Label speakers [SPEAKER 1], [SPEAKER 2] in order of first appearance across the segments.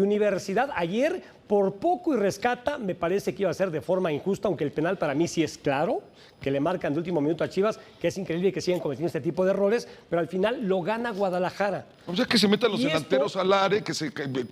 [SPEAKER 1] Universidad ayer por poco y rescata, me parece que iba a ser de forma injusta, aunque el penal para mí sí es claro, que le marcan de último minuto a Chivas, que es increíble que sigan cometiendo este tipo de errores, pero al final lo gana Guadalajara.
[SPEAKER 2] O sea, que se metan los
[SPEAKER 1] Y
[SPEAKER 2] delanteros al área, que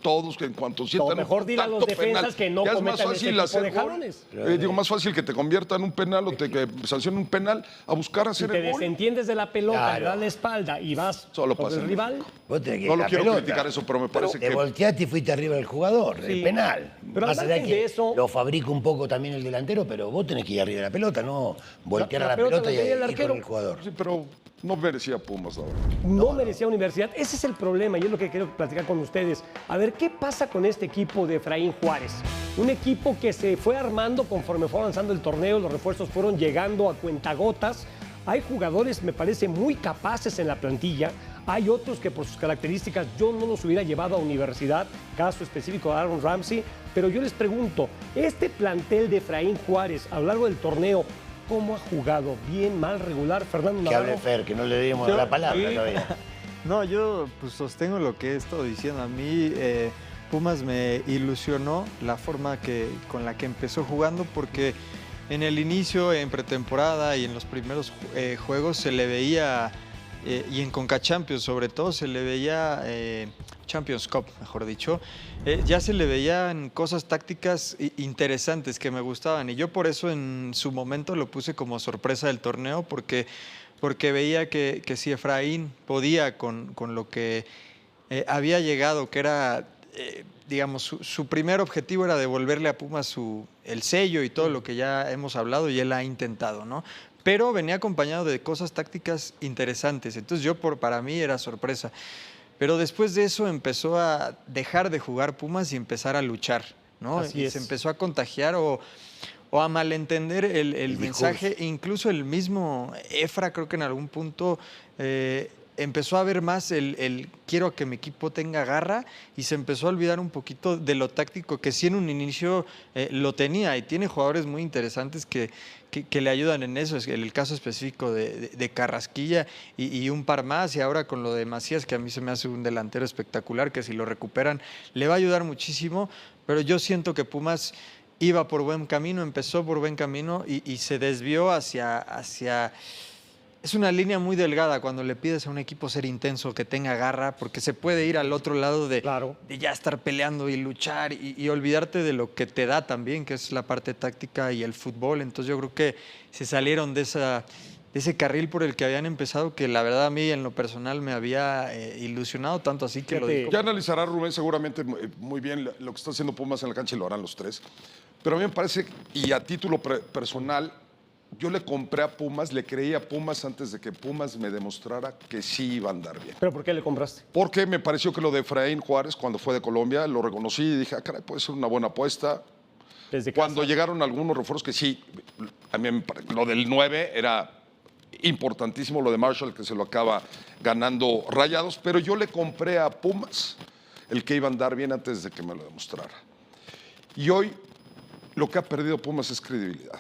[SPEAKER 2] todos, que en cuanto sientan
[SPEAKER 1] mejor dile a los
[SPEAKER 2] tanto
[SPEAKER 1] defensas
[SPEAKER 2] penal,
[SPEAKER 1] que no
[SPEAKER 2] ya es
[SPEAKER 1] cometan
[SPEAKER 2] más fácil
[SPEAKER 1] ese tipo de
[SPEAKER 2] hacer gol.
[SPEAKER 1] jalones.
[SPEAKER 2] Digo, más fácil que te conviertan un penal o que sancionen un penal a buscar
[SPEAKER 1] Si
[SPEAKER 2] hacer
[SPEAKER 1] te
[SPEAKER 2] el gol.
[SPEAKER 1] desentiendes de la pelota,
[SPEAKER 3] Claro.
[SPEAKER 1] le das la espalda y vas
[SPEAKER 2] Solo
[SPEAKER 1] con
[SPEAKER 2] pasa
[SPEAKER 1] el
[SPEAKER 2] en
[SPEAKER 1] rival.
[SPEAKER 3] Vos tenés que
[SPEAKER 2] No
[SPEAKER 3] ir
[SPEAKER 2] lo
[SPEAKER 3] a la
[SPEAKER 2] quiero
[SPEAKER 3] pelota.
[SPEAKER 2] criticar eso, pero me parece
[SPEAKER 3] Te
[SPEAKER 2] que...
[SPEAKER 3] volteaste y fuiste arriba del jugador,
[SPEAKER 1] Sí.
[SPEAKER 3] el penal.
[SPEAKER 1] Pero
[SPEAKER 3] Más
[SPEAKER 1] al
[SPEAKER 3] allá
[SPEAKER 1] margen
[SPEAKER 3] que
[SPEAKER 1] de eso-
[SPEAKER 3] lo fabrica un poco también el delantero, pero vos tenés que ir arriba de la pelota, no voltear
[SPEAKER 1] La
[SPEAKER 3] a la
[SPEAKER 1] pelota
[SPEAKER 3] pelota
[SPEAKER 1] la
[SPEAKER 3] y
[SPEAKER 1] tenía el
[SPEAKER 3] ir
[SPEAKER 1] arquero.
[SPEAKER 3] con el jugador.
[SPEAKER 2] Sí, pero no merecía Pumas, la verdad.
[SPEAKER 1] No merecía Universidad. Ese es el problema y es lo que quiero platicar con ustedes. A ver, ¿qué pasa con este equipo de Efraín Juárez? Un equipo que se fue armando conforme fue avanzando el torneo, los refuerzos fueron llegando a cuentagotas. Hay jugadores, me parece, muy capaces en la plantilla. Hay otros que por sus características yo no los hubiera llevado a Universidad, caso específico de Aaron Ramsey. Pero yo les pregunto, este plantel de Efraín Juárez a lo largo del torneo, ¿cómo ha jugado? ¿Bien, mal, regular? Fernando
[SPEAKER 3] Que
[SPEAKER 1] Navarro.
[SPEAKER 3] hable Fer, que no le dimos la palabra todavía.
[SPEAKER 4] No, yo pues sostengo lo que he estado diciendo. A mí Pumas me ilusionó la forma con la que empezó jugando, porque en el inicio, en pretemporada y en los primeros juegos se le veía, y en Conca Champions sobre todo, se le veía, Champions Cup mejor dicho, ya se le veían cosas tácticas interesantes que me gustaban, y yo por eso en su momento lo puse como sorpresa del torneo, porque veía que si Efraín podía con lo que había llegado, que era, digamos, su primer objetivo era devolverle a Pumas el sello y todo lo que ya hemos hablado, y él ha intentado, ¿no? Pero venía acompañado de cosas tácticas interesantes, entonces para mí era sorpresa. Pero después de eso empezó a dejar de jugar Pumas y empezar a luchar, ¿no?
[SPEAKER 1] Así
[SPEAKER 4] y
[SPEAKER 1] es.
[SPEAKER 4] se empezó a contagiar o a malentender el mensaje. Incluso el mismo Efra, creo que en algún punto empezó a ver más el quiero que mi equipo tenga garra, y se empezó a olvidar un poquito de lo táctico, que sí en un inicio lo tenía, y tiene jugadores muy interesantes que le ayudan en eso. Es el caso específico de Carrasquilla y un par más, y ahora con lo de Macías, que a mí se me hace un delantero espectacular, que si lo recuperan le va a ayudar muchísimo. Pero yo siento que Pumas iba por buen camino, empezó por buen camino y se desvió hacia... Es una línea muy delgada cuando le pides a un equipo ser intenso, que tenga garra, porque se puede ir al otro lado de ya estar peleando y luchar y olvidarte de lo que te da también, que es la parte táctica y el fútbol. Entonces yo creo que se salieron de ese carril por el que habían empezado, que la verdad a mí en lo personal me había ilusionado, tanto así que lo digo.
[SPEAKER 2] Ya analizará Rubén seguramente muy bien lo que está haciendo Pumas en la cancha, y lo harán los tres. Pero a mí me parece, y a título personal, yo le compré a Pumas, le creí a Pumas antes de que Pumas me demostrara que sí iba a andar bien.
[SPEAKER 1] ¿Pero por qué le compraste?
[SPEAKER 2] Porque me pareció que lo de Efraín Juárez, cuando fue de Colombia, lo reconocí y dije, caray, puede ser una buena apuesta.
[SPEAKER 1] Desde
[SPEAKER 2] Cuando
[SPEAKER 1] casa.
[SPEAKER 2] llegaron algunos refuerzos que sí, a mí lo del 9 era importantísimo, lo de Marshall, que se lo acaba ganando Rayados, pero yo le compré a Pumas el que iba a andar bien antes de que me lo demostrara. Y hoy lo que ha perdido Pumas es credibilidad,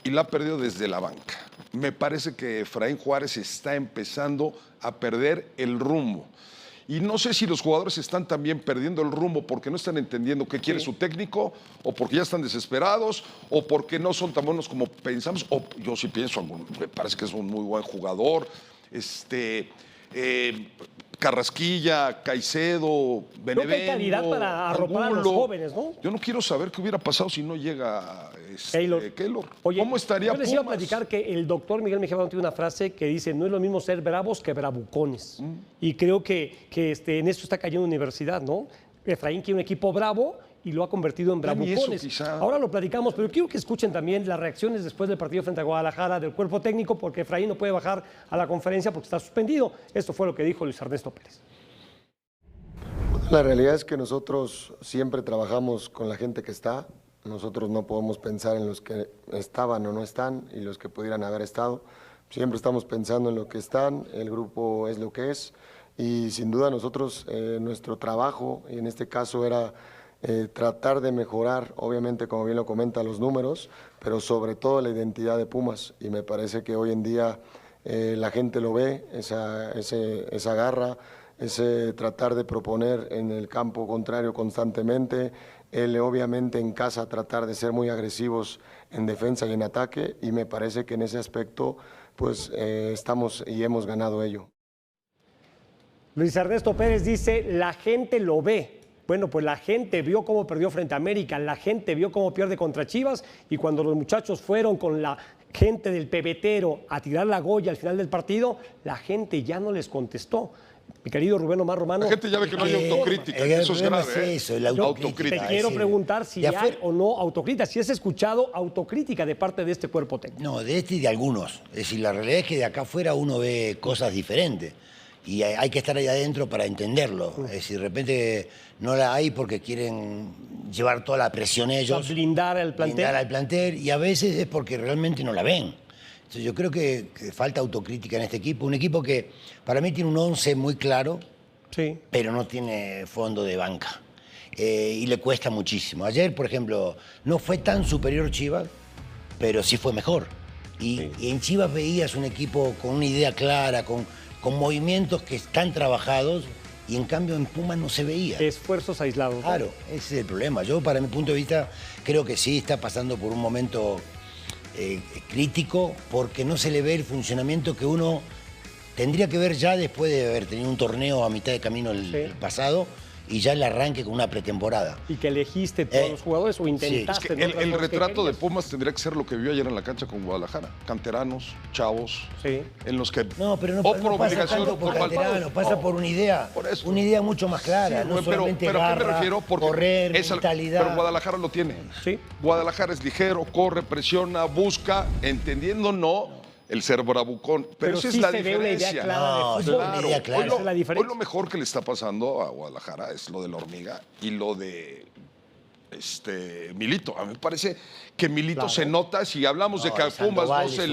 [SPEAKER 2] y la ha perdido desde la banca. Me parece que Efraín Juárez está empezando a perder el rumbo. Y no sé si los jugadores están también perdiendo el rumbo porque no están entendiendo qué quiere su técnico, o porque ya están desesperados, o porque no son tan buenos como pensamos. O yo sí pienso, me parece que es un muy buen jugador. Carrasquilla, Caicedo, Benevento,
[SPEAKER 1] Creo que hay calidad para arropar a los
[SPEAKER 2] Angulo.
[SPEAKER 1] jóvenes, ¿no?
[SPEAKER 2] Yo no quiero saber qué hubiera pasado si no llega Keylor.
[SPEAKER 1] Oye,
[SPEAKER 2] ¿Cómo estaría
[SPEAKER 1] yo les iba a
[SPEAKER 2] Pumas?
[SPEAKER 1] platicar que el doctor Miguel Mejía Barón tiene una frase que dice: no es lo mismo ser bravos que bravucones. Y creo que en esto está cayendo Universidad, ¿no? Efraín quiere un equipo bravo y lo ha convertido en
[SPEAKER 2] Ya ni eso,
[SPEAKER 1] bravucones.
[SPEAKER 2] quizá.
[SPEAKER 1] Ahora lo platicamos, pero quiero que escuchen también las reacciones después del partido frente a Guadalajara del cuerpo técnico, porque Efraín no puede bajar a la conferencia porque está suspendido. Esto fue lo que dijo Luis Ernesto Pérez.
[SPEAKER 5] La realidad es que nosotros siempre trabajamos con la gente que está. Nosotros no podemos pensar en los que estaban o no están y los que pudieran haber estado. Siempre estamos pensando en lo que están, el grupo es lo que es, y sin duda nosotros, nuestro trabajo, y en este caso era tratar de mejorar, obviamente como bien lo comenta, los números, pero sobre todo la identidad de Pumas, y me parece que hoy en día la gente lo ve, esa garra, tratar de proponer en el campo contrario constantemente, obviamente en casa tratar de ser muy agresivos en defensa y en ataque, y me parece que en ese aspecto pues estamos y hemos ganado ello.
[SPEAKER 1] Luis Ernesto Pérez dice, la gente lo ve. Bueno, pues la gente vio cómo perdió frente a América, la gente vio cómo pierde contra Chivas, y cuando los muchachos fueron con la gente del pebetero a tirar la Goya al final del partido, la gente ya no les contestó. Mi querido Rubén Omar Romano.
[SPEAKER 2] La gente ya ve que no hay autocrítica, que eso es grave.
[SPEAKER 3] Eso, la
[SPEAKER 1] autocrítica. Te quiero preguntar si hay o no autocrítica, si has escuchado autocrítica de parte de este cuerpo técnico.
[SPEAKER 3] No, de este y de algunos. Es decir, la realidad es que de acá afuera uno ve cosas diferentes y hay que estar ahí adentro para entenderlo. Es decir, de repente no la hay porque quieren llevar toda la presión ellos.
[SPEAKER 1] Blindar al plantel.
[SPEAKER 3] Blindar al plantel, y a veces es porque realmente no la ven. Entonces yo creo que falta autocrítica en este equipo. Un equipo que para mí tiene un 11 muy claro,
[SPEAKER 1] sí,
[SPEAKER 3] pero no tiene fondo de banca. Y le cuesta muchísimo. Ayer, por ejemplo, no fue tan superior Chivas, pero sí fue mejor. Y en Chivas veías un equipo con una idea clara, con movimientos que están trabajados, y en cambio en Pumas no se veía.
[SPEAKER 1] Esfuerzos aislados.
[SPEAKER 3] Claro, ese es el problema. Yo, para mi punto de vista, creo que sí está pasando por un momento crítico, porque no se le ve el funcionamiento que uno tendría que ver ya después de haber tenido un torneo a mitad de camino el pasado, y ya el arranque con una pretemporada.
[SPEAKER 1] Y que elegiste todos los jugadores o intentaste.
[SPEAKER 2] Es que el retrato de Pumas tendría que ser lo que vio ayer en la cancha con Guadalajara. Canteranos, chavos, en los que...
[SPEAKER 3] No, pero no
[SPEAKER 2] por
[SPEAKER 3] pasa
[SPEAKER 2] obligación,
[SPEAKER 3] tanto por canterano, pasa por una idea.
[SPEAKER 2] Por eso.
[SPEAKER 3] Una idea mucho más clara,
[SPEAKER 2] Sí,
[SPEAKER 3] no solamente
[SPEAKER 2] pero ¿a qué me
[SPEAKER 3] garra,
[SPEAKER 2] refiero? Porque
[SPEAKER 3] correr, mentalidad.
[SPEAKER 2] Pero Guadalajara lo tiene.
[SPEAKER 1] Sí.
[SPEAKER 2] Guadalajara es ligero, corre, presiona, busca, entendiendo el ser bravucón. Pero esa
[SPEAKER 1] sí
[SPEAKER 2] es la
[SPEAKER 1] se ve
[SPEAKER 2] diferencia.
[SPEAKER 1] una idea clara de fútbol.
[SPEAKER 3] Una idea clara.
[SPEAKER 2] Hoy,
[SPEAKER 1] Esa es la diferencia.
[SPEAKER 2] hoy lo mejor que le está pasando a Guadalajara es lo de la hormiga y lo de Milito. A mí me parece que Milito se nota, si hablamos de que a Pumas no se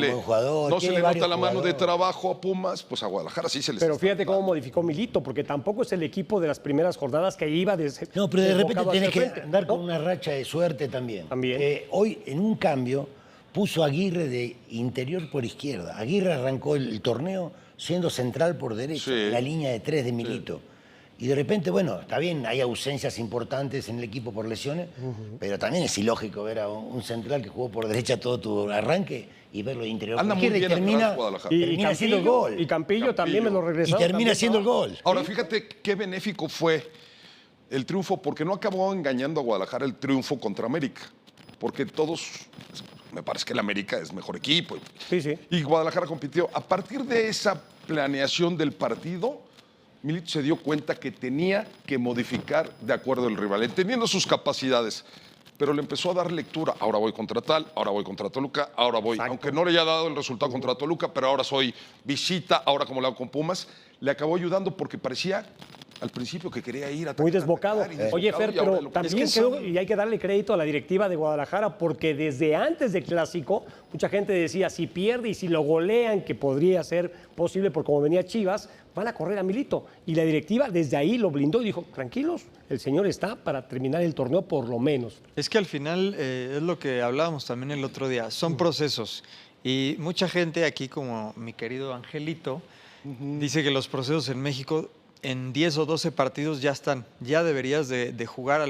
[SPEAKER 2] le nota la mano de trabajo a Pumas, pues a Guadalajara sí se les
[SPEAKER 1] Pero
[SPEAKER 2] está
[SPEAKER 1] fíjate cómo
[SPEAKER 2] dando.
[SPEAKER 1] modificó Milito, porque tampoco es el equipo de las primeras jornadas que iba
[SPEAKER 3] No, pero de repente
[SPEAKER 1] desbocado
[SPEAKER 3] tenés
[SPEAKER 1] hacia
[SPEAKER 3] que
[SPEAKER 1] el frente,
[SPEAKER 3] andar
[SPEAKER 1] ¿no?
[SPEAKER 3] con una racha de suerte también.
[SPEAKER 1] También.
[SPEAKER 3] Hoy, en un cambio, puso a Aguirre de interior por izquierda. Aguirre arrancó el torneo siendo central por derecha,
[SPEAKER 2] Sí.
[SPEAKER 3] en la línea de 3 de Milito. Y de repente, bueno, está bien, hay ausencias importantes en el equipo por lesiones, pero también es ilógico ver a un central que jugó por derecha todo tu arranque y verlo de interior
[SPEAKER 2] Anda
[SPEAKER 3] por
[SPEAKER 2] muy
[SPEAKER 3] izquierda,
[SPEAKER 2] bien
[SPEAKER 3] y termina,
[SPEAKER 2] atrás Guadalajara.
[SPEAKER 3] termina haciendo el gol.
[SPEAKER 1] Y Campillo también me lo
[SPEAKER 3] Y
[SPEAKER 1] regresó.
[SPEAKER 3] termina haciendo el gol.
[SPEAKER 2] Ahora, fíjate qué benéfico fue el triunfo, porque no acabó engañando a Guadalajara el triunfo contra América, porque todos, me parece que el América es mejor equipo.
[SPEAKER 1] Sí, sí.
[SPEAKER 2] Y Guadalajara compitió. A partir de esa planeación del partido, Milito se dio cuenta que tenía que modificar de acuerdo al rival, entendiendo sus capacidades. Pero le empezó a dar lectura. Ahora voy contra tal, ahora voy contra Toluca, ahora voy.
[SPEAKER 1] Exacto.
[SPEAKER 2] Aunque no le haya dado el resultado contra Toluca, pero ahora soy visita, ahora como le hago con Pumas, le acabó ayudando porque parecía al principio que quería ir a
[SPEAKER 1] Muy desbocado. Oye, Fer, pero
[SPEAKER 2] también
[SPEAKER 1] también creo, y hay que darle crédito a la directiva de Guadalajara, porque desde antes del Clásico, mucha gente decía, si pierde y si lo golean, que podría ser posible por como venía Chivas, van a correr a Milito. Y la directiva desde ahí lo blindó y dijo, tranquilos, el señor está para terminar el torneo por lo menos.
[SPEAKER 4] Es que al final es lo que hablábamos también el otro día, son procesos. Y mucha gente aquí, como mi querido Angelito, dice que los procesos en México en 10 o 12 partidos ya están. Ya deberías de jugar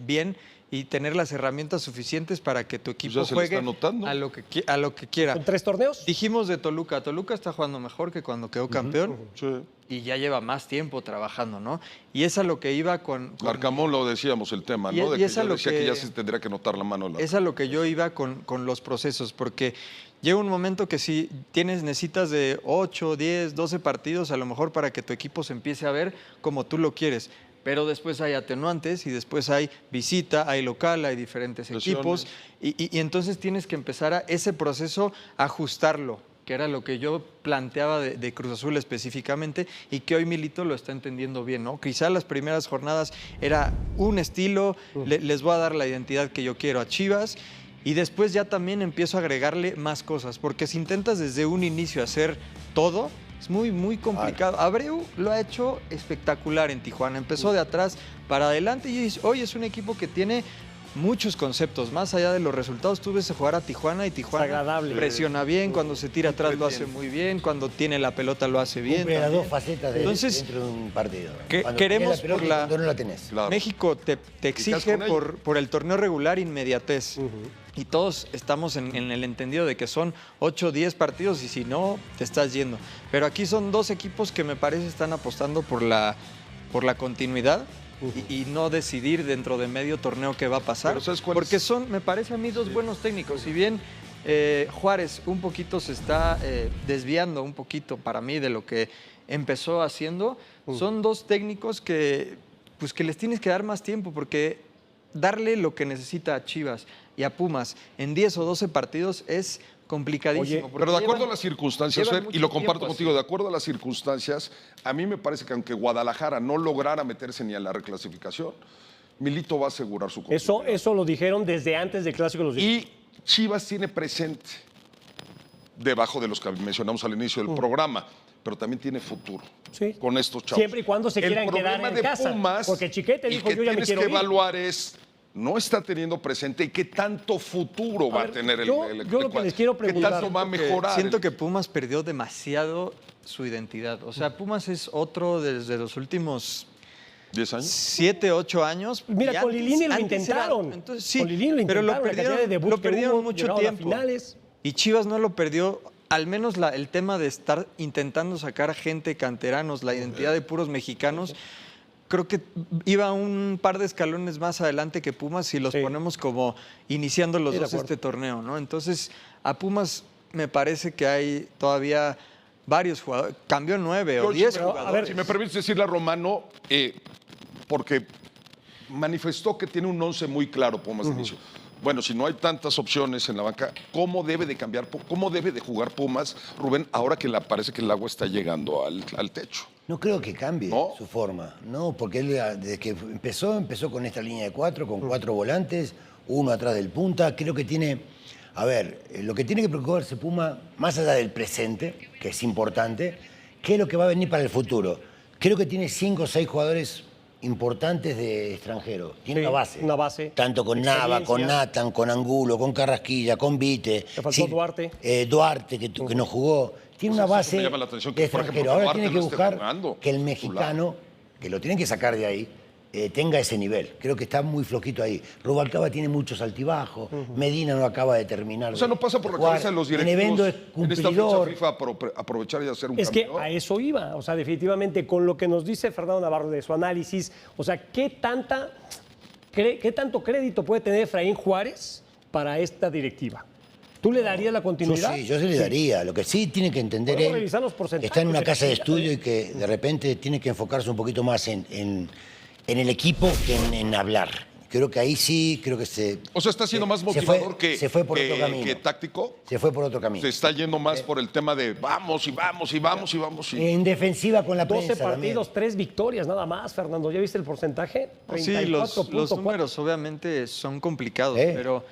[SPEAKER 4] bien y tener las herramientas suficientes para que tu equipo
[SPEAKER 2] ya se le
[SPEAKER 4] juegue
[SPEAKER 2] está notando.
[SPEAKER 4] a lo que quiera.
[SPEAKER 1] ¿Son 3 torneos?
[SPEAKER 4] Dijimos de Toluca. Toluca está jugando mejor que cuando quedó campeón.
[SPEAKER 2] Sí.
[SPEAKER 4] Y ya lleva más tiempo trabajando, ¿no? Y es a lo que iba con
[SPEAKER 2] Arcamón lo decíamos el tema,
[SPEAKER 4] Y-
[SPEAKER 2] ¿no? De
[SPEAKER 4] y
[SPEAKER 2] que
[SPEAKER 4] es a
[SPEAKER 2] yo
[SPEAKER 4] lo
[SPEAKER 2] decía que
[SPEAKER 4] que-
[SPEAKER 2] ya se tendría que notar la mano.
[SPEAKER 4] Es a lo que yo iba con los procesos, porque llega un momento que si necesitas de 8, 10, 12 partidos a lo mejor para que tu equipo se empiece a ver como tú lo quieres. Pero después hay atenuantes y después hay visita, hay local, hay diferentes equipos. Y entonces tienes que empezar a ese proceso a ajustarlo, que era lo que yo planteaba de Cruz Azul específicamente y que hoy Milito lo está entendiendo bien, ¿no? Quizá las primeras jornadas era un estilo, les voy a dar la identidad que yo quiero a Chivas y después ya también empiezo a agregarle más cosas, porque si intentas desde un inicio hacer todo, es muy, muy complicado. Abreu lo ha hecho espectacular en Tijuana, empezó de atrás para adelante y hoy es un equipo que tiene muchos conceptos. Más allá de los resultados, tú ves jugar a Tijuana y Tijuana
[SPEAKER 1] agradable.
[SPEAKER 4] presiona bien, cuando se tira atrás lo hace muy bien, cuando tiene la pelota lo hace bien.
[SPEAKER 3] Cumple las
[SPEAKER 4] también.
[SPEAKER 3] dos facetas
[SPEAKER 4] Entonces,
[SPEAKER 3] dentro de un partido. Cuando
[SPEAKER 4] queremos
[SPEAKER 3] tenés la pelota
[SPEAKER 4] por
[SPEAKER 3] y
[SPEAKER 4] la-
[SPEAKER 3] cuando no la tenés.
[SPEAKER 2] Claro.
[SPEAKER 4] México te exige
[SPEAKER 2] con ello.
[SPEAKER 4] por el torneo regular inmediatez. Y todos estamos en el entendido de que son 8 o 10 partidos y si no, te estás yendo. Pero aquí son dos equipos que me parece están apostando por la continuidad y no decidir dentro de medio torneo qué va a pasar.
[SPEAKER 2] Pero ¿sabes cuál
[SPEAKER 4] porque
[SPEAKER 2] es?
[SPEAKER 4] son, me parece a mí, dos buenos técnicos. Si bien Juárez un poquito se está desviando un poquito para mí de lo que empezó haciendo, son dos técnicos que les tienes que dar más tiempo porque darle lo que necesita a Chivas y a Pumas en 10 o 12 partidos es complicadísimo.
[SPEAKER 1] Oye,
[SPEAKER 4] porque
[SPEAKER 2] Pero de acuerdo
[SPEAKER 4] llevan-
[SPEAKER 2] a las circunstancias,
[SPEAKER 4] llevan
[SPEAKER 2] Fer, y
[SPEAKER 4] mucho
[SPEAKER 2] lo comparto
[SPEAKER 4] tiempo
[SPEAKER 2] contigo,
[SPEAKER 4] así.
[SPEAKER 2] de acuerdo a las circunstancias, a mí me parece que aunque Guadalajara no lograra meterse ni a la reclasificación, Milito va a asegurar su continuidad.
[SPEAKER 1] Eso lo dijeron desde antes del Clásico de los
[SPEAKER 2] Y Chivas tiene presente, debajo de los que mencionamos al inicio del programa, pero también tiene futuro
[SPEAKER 1] Sí.
[SPEAKER 2] con estos chavos.
[SPEAKER 1] Siempre y cuando se quieran
[SPEAKER 2] El
[SPEAKER 1] quedar
[SPEAKER 2] problema
[SPEAKER 1] en
[SPEAKER 2] de
[SPEAKER 1] casa,
[SPEAKER 2] Pumas,
[SPEAKER 1] porque Chiquete dijo,
[SPEAKER 2] y que
[SPEAKER 1] yo ya me
[SPEAKER 2] tienes
[SPEAKER 1] quiero
[SPEAKER 2] que
[SPEAKER 1] ir.
[SPEAKER 2] evaluar es, no está teniendo presente y qué tanto futuro va a
[SPEAKER 1] ver,
[SPEAKER 2] tener
[SPEAKER 1] yo lo que les quiero preguntar,
[SPEAKER 2] qué tanto va a
[SPEAKER 4] que
[SPEAKER 2] mejorar.
[SPEAKER 4] siento que Pumas perdió demasiado su identidad. O sea, Pumas es otro desde los últimos
[SPEAKER 2] 10 años.
[SPEAKER 4] 7, 8 años.
[SPEAKER 1] Mira,
[SPEAKER 4] Y
[SPEAKER 1] con Lilini lo
[SPEAKER 4] antes era-
[SPEAKER 1] intentaron.
[SPEAKER 4] entonces, sí,
[SPEAKER 1] Con Lilini lo
[SPEAKER 4] pero
[SPEAKER 1] intentaron, la cantidad de debuts
[SPEAKER 4] lo
[SPEAKER 1] que
[SPEAKER 4] perdieron
[SPEAKER 1] hubo,
[SPEAKER 4] mucho
[SPEAKER 1] llegaron a
[SPEAKER 4] tiempo.
[SPEAKER 1] finales.
[SPEAKER 4] Y Chivas no lo perdió, al menos el tema de estar intentando sacar gente, canteranos, la identidad de puros mexicanos. Creo que iba un par de escalones más adelante que Pumas si los
[SPEAKER 1] Sí.
[SPEAKER 4] ponemos como iniciando los
[SPEAKER 1] Sí, de
[SPEAKER 4] dos
[SPEAKER 1] acuerdo.
[SPEAKER 4] este torneo, ¿no? Entonces, a Pumas me parece que hay todavía varios jugadores. Cambió 9 o
[SPEAKER 2] George,
[SPEAKER 4] 10
[SPEAKER 2] pero,
[SPEAKER 4] jugadores.
[SPEAKER 2] a ver, si me permites decirle a Romano, porque manifestó que tiene un 11 muy claro Pumas de inicio. Bueno, si no hay tantas opciones en la banca, ¿cómo debe de cambiar, cómo debe de jugar Pumas, Rubén, ahora que parece que el agua está llegando al techo?
[SPEAKER 3] No creo que cambie
[SPEAKER 2] ¿No?
[SPEAKER 3] su forma, no, porque él desde que empezó con esta línea de 4, con 4 volantes, uno atrás del punta. Creo que tiene, a ver, lo que tiene que preocuparse Puma, más allá del presente, que es importante, ¿qué es lo que va a venir para el futuro? Creo que tiene 5 o 6 jugadores importantes de extranjero. Tiene
[SPEAKER 1] Sí,
[SPEAKER 3] una base.
[SPEAKER 1] una base.
[SPEAKER 3] Tanto con Nava, con
[SPEAKER 1] Experiencia.
[SPEAKER 3] Nathan, con Angulo, con Carrasquilla, con Vite.
[SPEAKER 1] Le faltó Duarte.
[SPEAKER 3] Duarte, que no jugó. Tiene una
[SPEAKER 2] Eso
[SPEAKER 3] base
[SPEAKER 2] me llama la atención
[SPEAKER 3] de
[SPEAKER 2] que, por ejemplo,
[SPEAKER 3] extranjero. Ahora
[SPEAKER 2] Duarte
[SPEAKER 3] tiene que
[SPEAKER 2] no esté
[SPEAKER 3] buscar
[SPEAKER 2] jugando
[SPEAKER 3] que el
[SPEAKER 2] titular.
[SPEAKER 3] mexicano, que lo tienen que sacar de ahí, tenga ese nivel. Creo que está muy flojito ahí. Rubalcaba tiene muchos altibajos. Medina no acaba de terminar.
[SPEAKER 2] O sea, no pasa por la
[SPEAKER 3] jugar.
[SPEAKER 2] cabeza de los directivos
[SPEAKER 3] Benevendo es
[SPEAKER 2] en esta fecha
[SPEAKER 3] cumplidor.
[SPEAKER 2] FIFA aprovechar y hacer un
[SPEAKER 1] Es que
[SPEAKER 2] cambio.
[SPEAKER 1] a eso iba, o sea, definitivamente con lo que nos dice Fernando Navarro de su análisis, o sea, ¿qué tanto crédito puede tener Efraín Juárez para esta directiva? ¿Tú le darías la continuidad?
[SPEAKER 3] Yo sí le daría. Lo que sí tiene que entender
[SPEAKER 1] Podemos
[SPEAKER 3] él,
[SPEAKER 1] revisar los porcentajes,
[SPEAKER 3] está en una
[SPEAKER 1] se
[SPEAKER 3] casa de
[SPEAKER 1] cambia,
[SPEAKER 3] estudio y que de repente tiene que enfocarse un poquito más en el equipo que en hablar. Creo que ahí sí, creo que
[SPEAKER 2] O sea, está siendo más
[SPEAKER 3] se
[SPEAKER 2] motivador
[SPEAKER 3] se fue por otro
[SPEAKER 2] que
[SPEAKER 3] camino.
[SPEAKER 2] táctico.
[SPEAKER 3] Se fue por otro camino.
[SPEAKER 2] Se está yendo más por el tema de vamos y vamos y vamos y vamos. Y...
[SPEAKER 3] En defensiva con la
[SPEAKER 1] 12
[SPEAKER 3] prensa
[SPEAKER 1] partidos,
[SPEAKER 3] también.
[SPEAKER 1] 3 victorias nada más, Fernando. ¿Ya viste el porcentaje?
[SPEAKER 4] Sí, los
[SPEAKER 1] 34.4.
[SPEAKER 4] números obviamente son complicados,
[SPEAKER 3] ¿Eh?
[SPEAKER 4] pero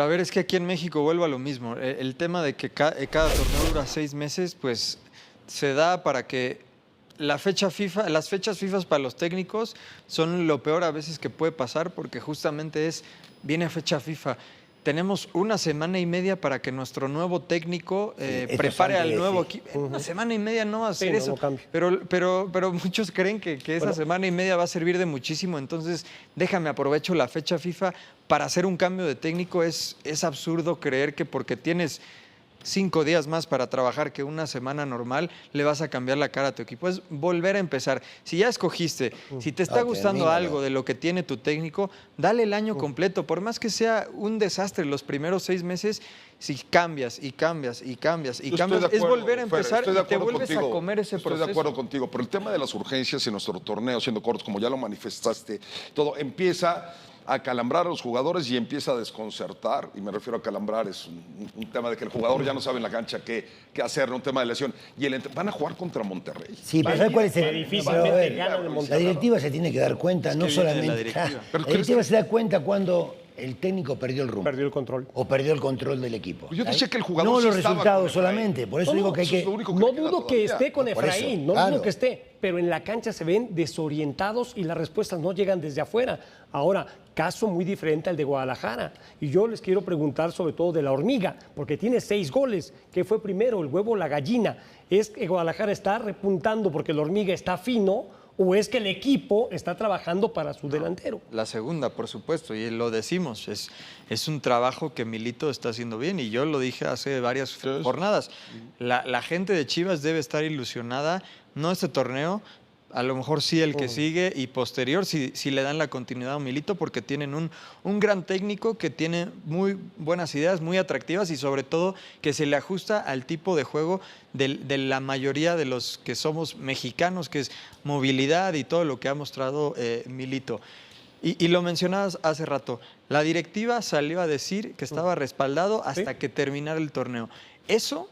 [SPEAKER 4] a ver, es que aquí en México vuelvo a lo mismo. El tema de que cada torneo dura 6 meses, pues se da para que las fechas FIFA para los técnicos son lo peor a veces que puede pasar porque justamente viene fecha FIFA. Tenemos una semana y media para que nuestro nuevo técnico
[SPEAKER 3] esto
[SPEAKER 4] prepare
[SPEAKER 3] es
[SPEAKER 4] al
[SPEAKER 3] antes,
[SPEAKER 4] nuevo
[SPEAKER 3] sí.
[SPEAKER 4] equipo. Una semana y media no va a hacer
[SPEAKER 1] Sí, no,
[SPEAKER 4] eso.
[SPEAKER 1] no cambia.
[SPEAKER 4] Pero muchos creen que esa semana y media va a servir de muchísimo. Entonces, déjame aprovecho la fecha FIFA para hacer un cambio de técnico. Es absurdo creer que porque tienes 5 días más para trabajar que una semana normal, le vas a cambiar la cara a tu equipo. Es volver a empezar. Si ya escogiste, si te está gustando
[SPEAKER 3] termínalo.
[SPEAKER 4] algo de lo que tiene tu técnico, dale el año completo. Por más que sea un desastre los primeros 6 meses, si cambias y cambias y cambias y
[SPEAKER 2] Yo
[SPEAKER 4] cambias,
[SPEAKER 2] estoy de
[SPEAKER 4] es
[SPEAKER 2] acuerdo,
[SPEAKER 4] volver a
[SPEAKER 2] Fer,
[SPEAKER 4] empezar
[SPEAKER 2] estoy de
[SPEAKER 4] y te
[SPEAKER 2] acuerdo
[SPEAKER 4] vuelves
[SPEAKER 2] contigo.
[SPEAKER 4] a comer ese
[SPEAKER 2] Estoy
[SPEAKER 4] proceso.
[SPEAKER 2] de acuerdo contigo, pero el tema de las urgencias en nuestro torneo, siendo cortos, como ya lo manifestaste, todo empieza a calambrar a los jugadores y empieza a desconcertar, y me refiero a calambrar, es un tema de que el jugador ya no sabe en la cancha qué hacer, ¿no? Un tema de lesión. Y van a jugar contra Monterrey.
[SPEAKER 3] Sí, pero ¿sabes cuál es
[SPEAKER 1] Que
[SPEAKER 3] el
[SPEAKER 1] difícilmente
[SPEAKER 3] pero, a ver,
[SPEAKER 1] ganan en
[SPEAKER 3] la
[SPEAKER 1] Monterrey.
[SPEAKER 3] directiva se tiene que dar cuenta, no
[SPEAKER 4] que viene de la
[SPEAKER 3] solamente.
[SPEAKER 4] directiva.
[SPEAKER 3] La directiva se da cuenta cuando el técnico perdió el rumbo.
[SPEAKER 1] Perdió el control.
[SPEAKER 3] O perdió el control del equipo.
[SPEAKER 2] Yo decía que el jugador
[SPEAKER 3] no
[SPEAKER 2] sí
[SPEAKER 3] los
[SPEAKER 2] estaba
[SPEAKER 3] resultados
[SPEAKER 2] con Efraín.
[SPEAKER 3] solamente. Por eso digo que hay
[SPEAKER 2] eso es
[SPEAKER 3] que...
[SPEAKER 2] lo único que
[SPEAKER 1] No
[SPEAKER 2] le queda
[SPEAKER 1] dudo que
[SPEAKER 2] todavía.
[SPEAKER 1] esté con
[SPEAKER 3] Por eso,
[SPEAKER 1] Efraín, no
[SPEAKER 3] claro.
[SPEAKER 1] dudo que esté, pero en la cancha se ven desorientados y las respuestas no llegan desde afuera. Ahora, caso muy diferente al de Guadalajara. Y yo les quiero preguntar sobre todo de la Hormiga, porque tiene 6 goles. ¿Qué fue primero, el huevo o la gallina? ¿Es que Guadalajara está repuntando porque la Hormiga está fino o es que el equipo está trabajando para su delantero?
[SPEAKER 4] La segunda, por supuesto, y lo decimos, es un trabajo que Milito está haciendo bien y yo lo dije hace varias jornadas. La gente de Chivas debe estar ilusionada, no este torneo, a lo mejor sí el que sigue y posterior, si le dan la continuidad a Milito, porque tienen un gran técnico que tiene muy buenas ideas, muy atractivas y sobre todo que se le ajusta al tipo de juego de la mayoría de los que somos mexicanos, que es movilidad y todo lo que ha mostrado Milito. Y lo mencionabas hace rato, la directiva salió a decir que estaba respaldado hasta que terminara el torneo. Eso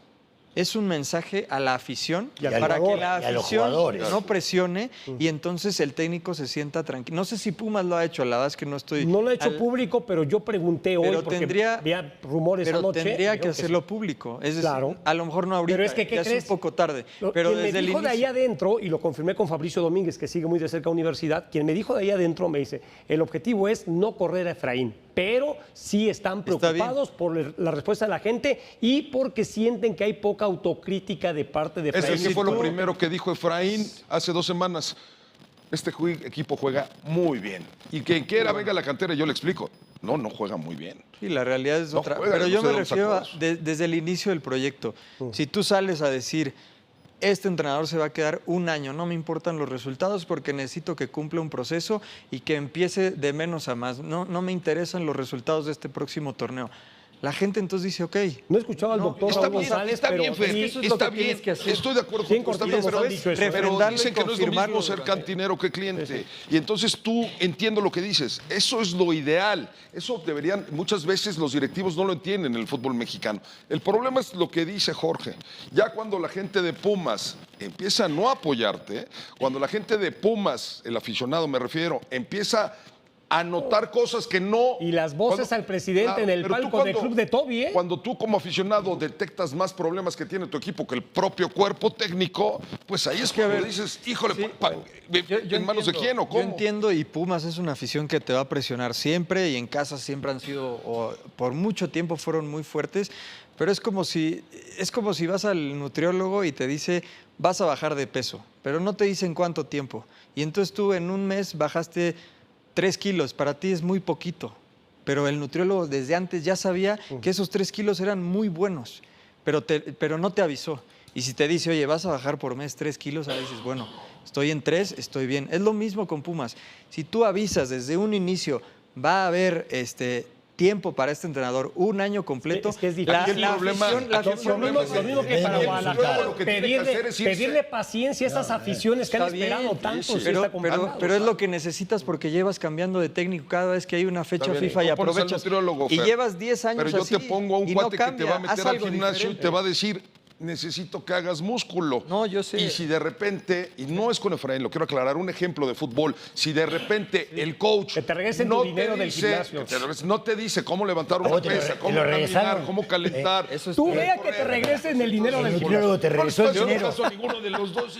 [SPEAKER 4] es un mensaje a la afición
[SPEAKER 1] Y al
[SPEAKER 4] para
[SPEAKER 1] jugador,
[SPEAKER 4] que la
[SPEAKER 3] y a los
[SPEAKER 4] afición
[SPEAKER 3] jugadores.
[SPEAKER 4] no presione y entonces el técnico se sienta tranquilo. No sé si Pumas lo ha hecho, la verdad es que no estoy...
[SPEAKER 1] No lo he hecho público, pero yo pregunté hoy
[SPEAKER 4] Pero
[SPEAKER 1] porque
[SPEAKER 4] tendría-
[SPEAKER 1] había rumores
[SPEAKER 4] Pero
[SPEAKER 1] anoche.
[SPEAKER 4] tendría que
[SPEAKER 1] dijeron sí.
[SPEAKER 4] hacerlo público. Es decir,
[SPEAKER 1] Claro.
[SPEAKER 4] a lo mejor no ahorita,
[SPEAKER 1] Pero es que, ¿qué
[SPEAKER 4] ya
[SPEAKER 1] crees?
[SPEAKER 4] es un poco tarde.
[SPEAKER 1] Lo-
[SPEAKER 4] Pero
[SPEAKER 1] quien
[SPEAKER 4] desde
[SPEAKER 1] me
[SPEAKER 4] el
[SPEAKER 1] dijo de ahí
[SPEAKER 4] inicio...
[SPEAKER 1] adentro, y lo confirmé con Fabricio Domínguez, que sigue muy de cerca a Universidad, quien me dijo de ahí adentro me dice, el objetivo es no correr a Efraín, pero sí están
[SPEAKER 4] Está bien.
[SPEAKER 1] preocupados por la respuesta de la gente y porque sienten que hay poca autocrítica de parte de
[SPEAKER 2] Eso
[SPEAKER 1] Efraín.
[SPEAKER 2] que fue lo primero que dijo Efraín hace 2 semanas. Este equipo juega muy bien. Y quien quiera venga a la cantera, yo le explico. No juega muy bien.
[SPEAKER 4] Sí, la realidad es
[SPEAKER 2] No
[SPEAKER 4] otra.
[SPEAKER 2] juega,
[SPEAKER 4] Pero
[SPEAKER 2] no
[SPEAKER 4] yo
[SPEAKER 2] sé
[SPEAKER 4] me
[SPEAKER 2] dónde
[SPEAKER 4] refiero
[SPEAKER 2] sacó eso.
[SPEAKER 4] desde el inicio del proyecto. Si tú sales a decir, este entrenador se va a quedar 1 año, no me importan los resultados porque necesito que cumpla un proceso y que empiece de menos a más. No me interesan los resultados de este próximo torneo. La gente entonces dice, ok.
[SPEAKER 1] No he escuchado al doctor
[SPEAKER 2] Está
[SPEAKER 1] Raúl
[SPEAKER 2] bien,
[SPEAKER 1] González,
[SPEAKER 2] está
[SPEAKER 1] pero
[SPEAKER 2] bien, Fer,
[SPEAKER 1] sí,
[SPEAKER 4] eso es lo
[SPEAKER 2] está
[SPEAKER 4] que
[SPEAKER 2] bien.
[SPEAKER 4] tienes que hacer.
[SPEAKER 2] Estoy de acuerdo
[SPEAKER 1] Sí, en
[SPEAKER 2] con
[SPEAKER 1] cortito
[SPEAKER 2] pero
[SPEAKER 1] nos han dicho eso.
[SPEAKER 2] pero
[SPEAKER 4] Refrendarlo
[SPEAKER 2] dicen
[SPEAKER 4] y
[SPEAKER 2] que no es lo
[SPEAKER 4] confirmarlo
[SPEAKER 2] mismo ser
[SPEAKER 4] durante-
[SPEAKER 2] cantinero que cliente. Y entonces tú entiendo lo que dices. Eso es lo ideal. Eso deberían, muchas veces los directivos no lo entienden en el fútbol mexicano. El problema es lo que dice Jorge. Ya cuando la gente de Pumas empieza a no apoyarte, cuando la gente de Pumas, el aficionado me refiero, empieza a notar cosas que no...
[SPEAKER 1] Y las voces al presidente en el
[SPEAKER 2] pero tú
[SPEAKER 1] palco del club de Toby, ¿eh?
[SPEAKER 2] Cuando tú como aficionado detectas más problemas que tiene tu equipo que el propio cuerpo técnico, pues ahí es
[SPEAKER 4] que, a
[SPEAKER 2] cuando
[SPEAKER 4] ver,
[SPEAKER 2] dices, híjole,
[SPEAKER 4] sí,
[SPEAKER 2] ¿en manos de quién o cómo?
[SPEAKER 4] Yo entiendo y Pumas es una afición que te va a presionar siempre y en casa siempre han sido, o por mucho tiempo fueron muy fuertes, pero es como si vas al nutriólogo y te dice vas a bajar de peso, pero no te dicen cuánto tiempo. Y entonces tú en un mes bajaste 3 kilos, para ti es muy poquito, pero el nutriólogo desde antes ya sabía que esos 3 kilos eran muy buenos, pero no te avisó. Y si te dice, oye, vas a bajar por mes 3 kilos, ahora dices, bueno, estoy en 3, estoy bien. Es lo mismo con Pumas. Si tú avisas desde un inicio, va a haber tiempo para este entrenador, 1 año completo.
[SPEAKER 1] Es que es difícil.
[SPEAKER 2] Aquí el problema-
[SPEAKER 1] Lo mismo que para
[SPEAKER 3] Ven,
[SPEAKER 1] Guadalajara,
[SPEAKER 2] lo que tiene que hacer es irse.
[SPEAKER 1] pedirle paciencia a esas aficiones que han
[SPEAKER 4] Está bien,
[SPEAKER 1] esperado tanto. sí
[SPEAKER 4] pero,
[SPEAKER 1] está complicado.
[SPEAKER 4] pero es lo que necesitas porque llevas cambiando de técnico cada vez que hay una fecha
[SPEAKER 2] Está bien.
[SPEAKER 4] FIFA y
[SPEAKER 2] Tú pones al
[SPEAKER 4] aprovechas.
[SPEAKER 2] nutriólogo,
[SPEAKER 4] Y
[SPEAKER 2] Fer.
[SPEAKER 4] llevas 10 años
[SPEAKER 2] Pero yo
[SPEAKER 4] así
[SPEAKER 2] te pongo a un
[SPEAKER 4] y
[SPEAKER 2] cuate
[SPEAKER 4] no
[SPEAKER 2] que te va a
[SPEAKER 4] cambia. Haz
[SPEAKER 2] meter al
[SPEAKER 4] algo
[SPEAKER 2] gimnasio y
[SPEAKER 4] diferente.
[SPEAKER 2] te va a decir, necesito que hagas músculo.
[SPEAKER 4] No, yo sé.
[SPEAKER 2] Y si de repente, y no es con Efraín, lo quiero aclarar, un ejemplo de fútbol, si de repente el coach
[SPEAKER 1] Que te regresen tu dinero del gimnasio.
[SPEAKER 2] no te dice cómo levantar una
[SPEAKER 3] ¿Cómo te
[SPEAKER 2] pesa,
[SPEAKER 3] lo
[SPEAKER 2] cómo caminar,
[SPEAKER 3] regresaron?
[SPEAKER 2] cómo calentar.
[SPEAKER 4] Eso es
[SPEAKER 1] Tú
[SPEAKER 4] correcto.
[SPEAKER 1] vea que te regresen el dinero
[SPEAKER 3] El
[SPEAKER 1] del
[SPEAKER 3] nutriólogo te
[SPEAKER 2] No
[SPEAKER 3] regresó el
[SPEAKER 2] estás haciendo
[SPEAKER 3] dinero.
[SPEAKER 2] caso a ninguno de los dos.